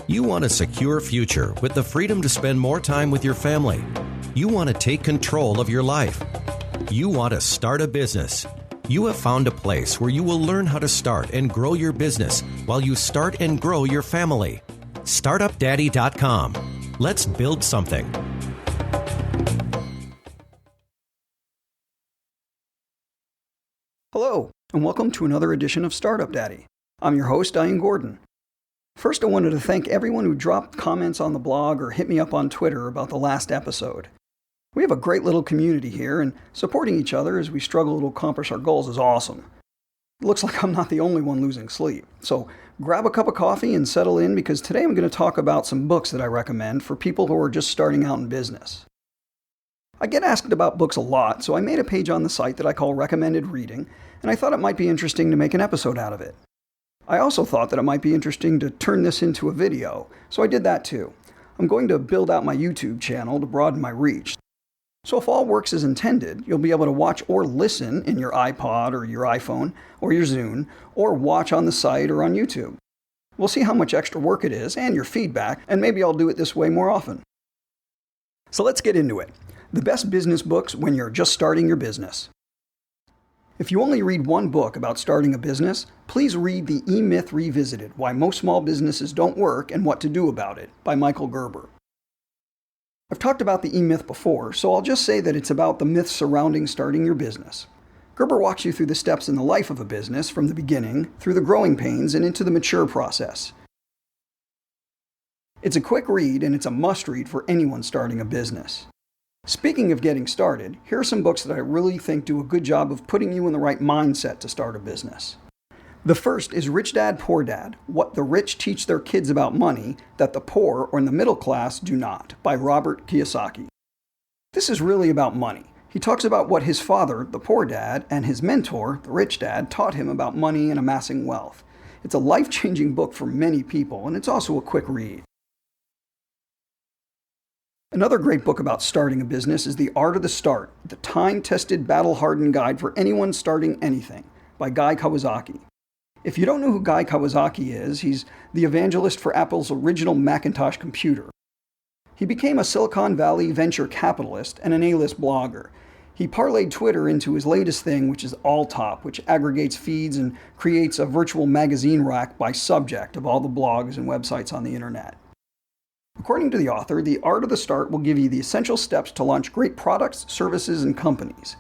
You want a secure future with the freedom to spend more time with your family. You want to take control of your life. You want to start a business. You have found a place where you will learn how to start and grow your business while you start and grow your family. StartupDaddy.com. Let's build something. Hello, and welcome to another edition of Startup Daddy. I'm your host, Ian Gordon. First, I wanted to thank everyone who dropped comments on the blog or hit me up on Twitter about the last episode. We have a great little community here, and supporting each other as we struggle to accomplish our goals is awesome. It looks like I'm not the only one losing sleep. So grab a cup of coffee and settle in, because today I'm going to talk about some books that I recommend for people who are just starting out in business. I get asked about books a lot, so I made a page on the site that I call Recommended Reading, and I thought it might be interesting to make an episode out of it. I also thought that it might be interesting to turn this into a video, so I did that too. I'm going to build out my YouTube channel to broaden my reach. So if all works as intended, you'll be able to watch or listen in your iPod or your iPhone or your Zune, or watch on the site or on YouTube. We'll see how much extra work it is and your feedback, and maybe I'll do it this way more often. So let's get into it. The best business books when you're just starting your business. If you only read one book about starting a business, please read The E-Myth Revisited: Why Most Small Businesses Don't Work and What to Do About It by Michael Gerber. I've talked about the E-Myth before, so I'll just say that it's about the myths surrounding starting your business. Gerber walks you through the steps in the life of a business, from the beginning, through the growing pains, and into the mature process. It's a quick read, and it's a must-read for anyone starting a business. Speaking of getting started, here are some books that I really think do a good job of putting you in the right mindset to start a business. The first is Rich Dad, Poor Dad: What the Rich Teach Their Kids About Money That the Poor or the Middle Class Do Not, by Robert Kiyosaki. This is really about money. He talks about what his father, the poor dad, and his mentor, the rich dad, taught him about money and amassing wealth. It's a life-changing book for many people, and it's also a quick read. Another great book about starting a business is The Art of the Start: The Time-Tested, Battle-Hardened Guide for Anyone Starting Anything, by Guy Kawasaki. If you don't know who Guy Kawasaki is, he's the evangelist for Apple's original Macintosh computer. He became a Silicon Valley venture capitalist and an A-list blogger. He parlayed Twitter into his latest thing, which is AllTop, which aggregates feeds and creates a virtual magazine rack by subject of all the blogs and websites on the internet. According to the author, The Art of the Start will give you the essential steps to launch great products, services, and companies.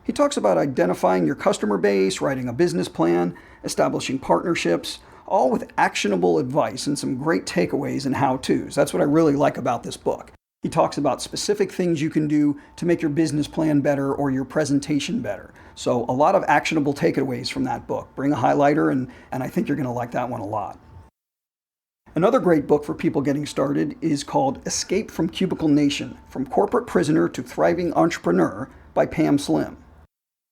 He talks about identifying your customer base, writing a business plan, establishing partnerships, all with actionable advice and some great takeaways and how-tos. That's what I really like about this book. He talks about specific things you can do to make your business plan better or your presentation better. So a lot of actionable takeaways from that book. Bring a highlighter, and I think you're going to like that one a lot. Another great book for people getting started is called Escape from Cubicle Nation: From Corporate Prisoner to Thriving Entrepreneur by Pam Slim.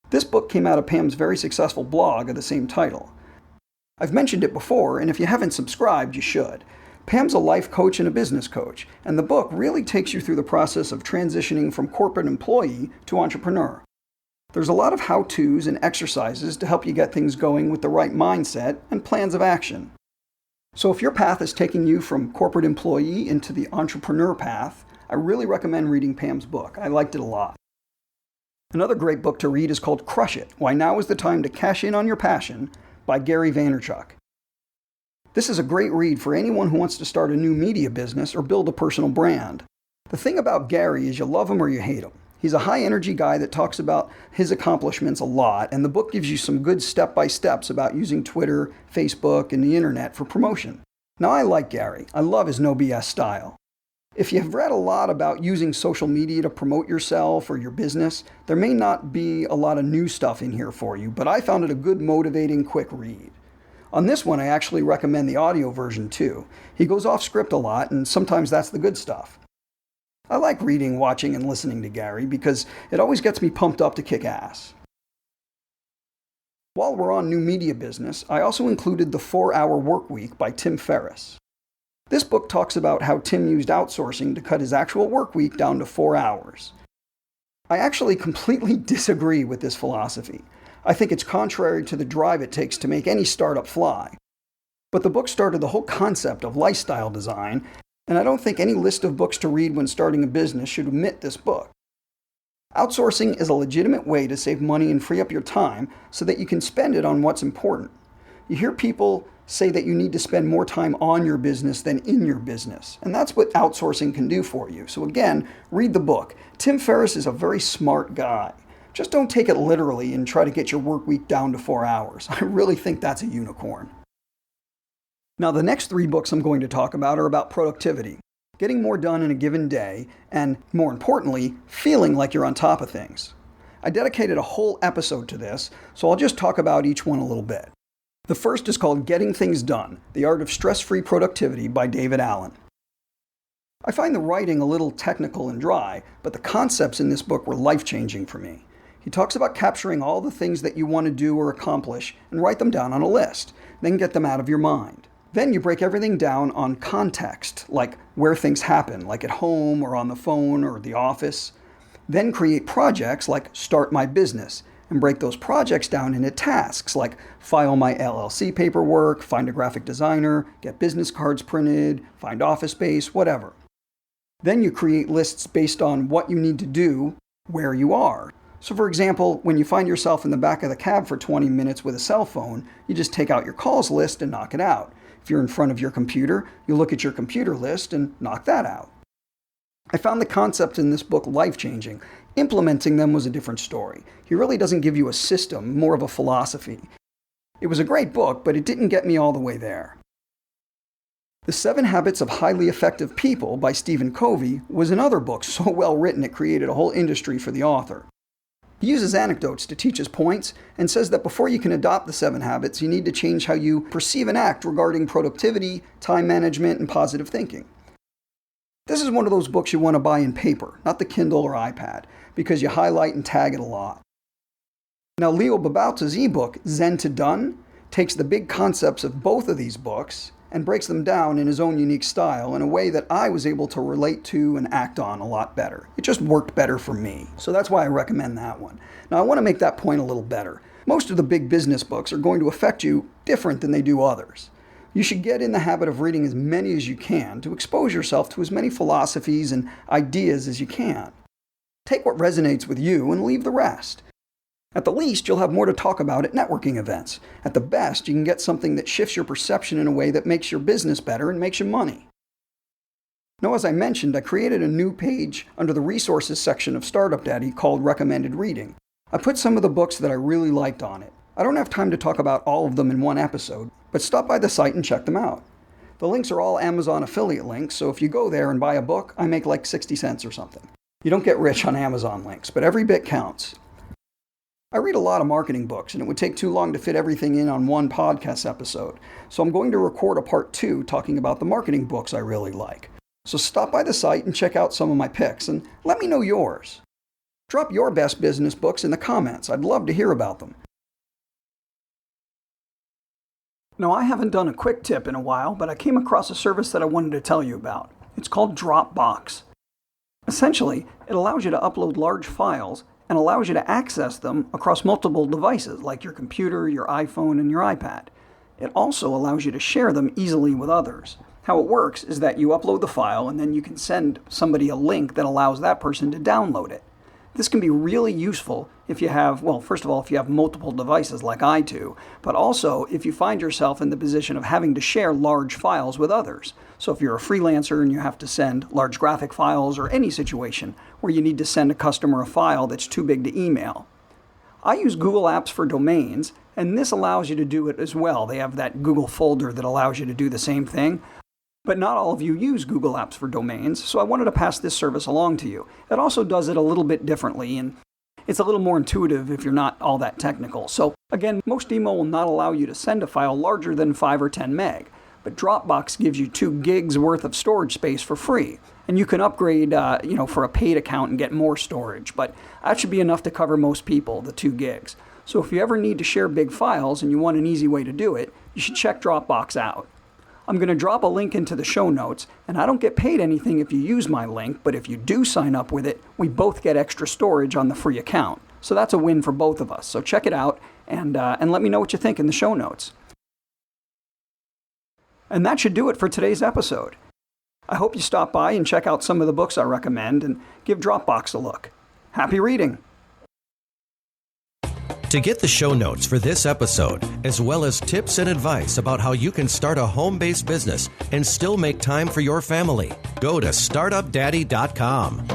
This book came out of Pam's very successful blog of the same title. I've mentioned it before, and if you haven't subscribed, you should. Pam's a life coach and a business coach, and the book really takes you through the process of transitioning from corporate employee to entrepreneur. There's a lot of how-tos and exercises to help you get things going with the right mindset and plans of action. So if your path is taking you from corporate employee into the entrepreneur path, I really recommend reading Pam's book. I liked it a lot. Another great book to read is called Crush It: Why Now is the Time to Cash In on Your Passion by Gary Vaynerchuk. This is a great read for anyone who wants to start a new media business or build a personal brand. The thing about Gary is you love him or you hate him. He's a high-energy guy that talks about his accomplishments a lot, and the book gives you some good step-by-steps about using Twitter, Facebook, and the internet for promotion. Now, I like Gary. I love his no BS style. If you've read a lot about using social media to promote yourself or your business, there may not be a lot of new stuff in here for you, but I found it a good, motivating, quick read. On this one, I actually recommend the audio version too. He goes off script a lot, and sometimes that's the good stuff. I like reading, watching, and listening to Gary because it always gets me pumped up to kick ass. While we're on new media business, I also included The 4-Hour Workweek by Tim Ferriss. This book talks about how Tim used outsourcing to cut his actual work week down to 4 hours. I actually completely disagree with this philosophy. I think it's contrary to the drive it takes to make any startup fly. But the book started the whole concept of lifestyle design, and I don't think any list of books to read when starting a business should omit this book. Outsourcing is a legitimate way to save money and free up your time so that you can spend it on what's important. You hear people say that you need to spend more time on your business than in your business, and that's what outsourcing can do for you. So again, read the book. Tim Ferriss is a very smart guy. Just don't take it literally and try to get your work week down to 4 hours. I really think that's a unicorn. Now, the next 3 books I'm going to talk about are about productivity, getting more done in a given day, and more importantly, feeling like you're on top of things. I dedicated a whole episode to this, so I'll just talk about each one a little bit. The first is called Getting Things Done, The Art of Stress-Free Productivity by David Allen. I find the writing a little technical and dry, but the concepts in this book were life-changing for me. He talks about capturing all the things that you want to do or accomplish and write them down on a list, then get them out of your mind. Then you break everything down on context, like where things happen, like at home or on the phone or the office. Then create projects like Start My Business, and break those projects down into tasks like file my LLC paperwork, find a graphic designer, get business cards printed, find office space, whatever. Then you create lists based on what you need to do where you are. So for example, when you find yourself in the back of the cab for 20 minutes with a cell phone, you just take out your calls list and knock it out. If you're in front of your computer, you look at your computer list and knock that out. I found the concepts in this book life-changing. Implementing them was a different story. He really doesn't give you a system, more of a philosophy. It was a great book, but it didn't get me all the way there. The 7 Habits of Highly Effective People by Stephen Covey was another book so well written it created a whole industry for the author. He uses anecdotes to teach his points and says that before you can adopt the 7 habits, you need to change how you perceive and act regarding productivity, time management, and positive thinking. This is one of those books you want to buy in paper, not the Kindle or iPad, because you highlight and tag it a lot. Now, Leo Babauta's ebook, Zen to Done, takes the big concepts of both of these books and breaks them down in his own unique style in a way that I was able to relate to and act on a lot better. It just worked better for me. So that's why I recommend that one. Now, I want to make that point a little better. Most of the big business books are going to affect you different than they do others. You should get in the habit of reading as many as you can to expose yourself to as many philosophies and ideas as you can. Take what resonates with you and leave the rest. At the least, you'll have more to talk about at networking events. At the best, you can get something that shifts your perception in a way that makes your business better and makes you money. Now, as I mentioned, I created a new page under the resources section of Startup Daddy called Recommended Reading. I put some of the books that I really liked on it. I don't have time to talk about all of them in one episode, but stop by the site and check them out. The links are all Amazon affiliate links, so if you go there and buy a book, I make like 60 cents or something. You don't get rich on Amazon links, but every bit counts. I read a lot of marketing books, and it would take too long to fit everything in on one podcast episode, so I'm going to record a part 2 talking about the marketing books I really like. So stop by the site and check out some of my picks, and let me know yours. Drop your best business books in the comments. I'd love to hear about them. Now, I haven't done a quick tip in a while, but I came across a service that I wanted to tell you about. It's called Dropbox. Essentially, it allows you to upload large files and allows you to access them across multiple devices like your computer, your iPhone, and your iPad. It also allows you to share them easily with others. How it works is that you upload the file and then you can send somebody a link that allows that person to download it. This can be really useful if you have, well, first of all, if you have multiple devices like I do, but also if you find yourself in the position of having to share large files with others. So if you're a freelancer and you have to send large graphic files or any situation where you need to send a customer a file that's too big to email. I use Google Apps for domains, and this allows you to do it as well. They have that Google folder that allows you to do the same thing. But not all of you use Google Apps for domains, so I wanted to pass this service along to you. It also does it a little bit differently, and it's a little more intuitive if you're not all that technical. So again, most email will not allow you to send a file larger than 5 or 10 meg, but Dropbox gives you 2 gigs worth of storage space for free. And you can upgrade for a paid account and get more storage, but that should be enough to cover most people, the 2 gigs. So if you ever need to share big files and you want an easy way to do it, you should check Dropbox out. I'm going to drop a link into the show notes, and I don't get paid anything if you use my link, but if you do sign up with it, we both get extra storage on the free account. So that's a win for both of us. So check it out and let me know what you think in the show notes. And that should do it for today's episode. I hope you stop by and check out some of the books I recommend and give Dropbox a look. Happy reading! To get the show notes for this episode, as well as tips and advice about how you can start a home-based business and still make time for your family, go to startupdaddy.com.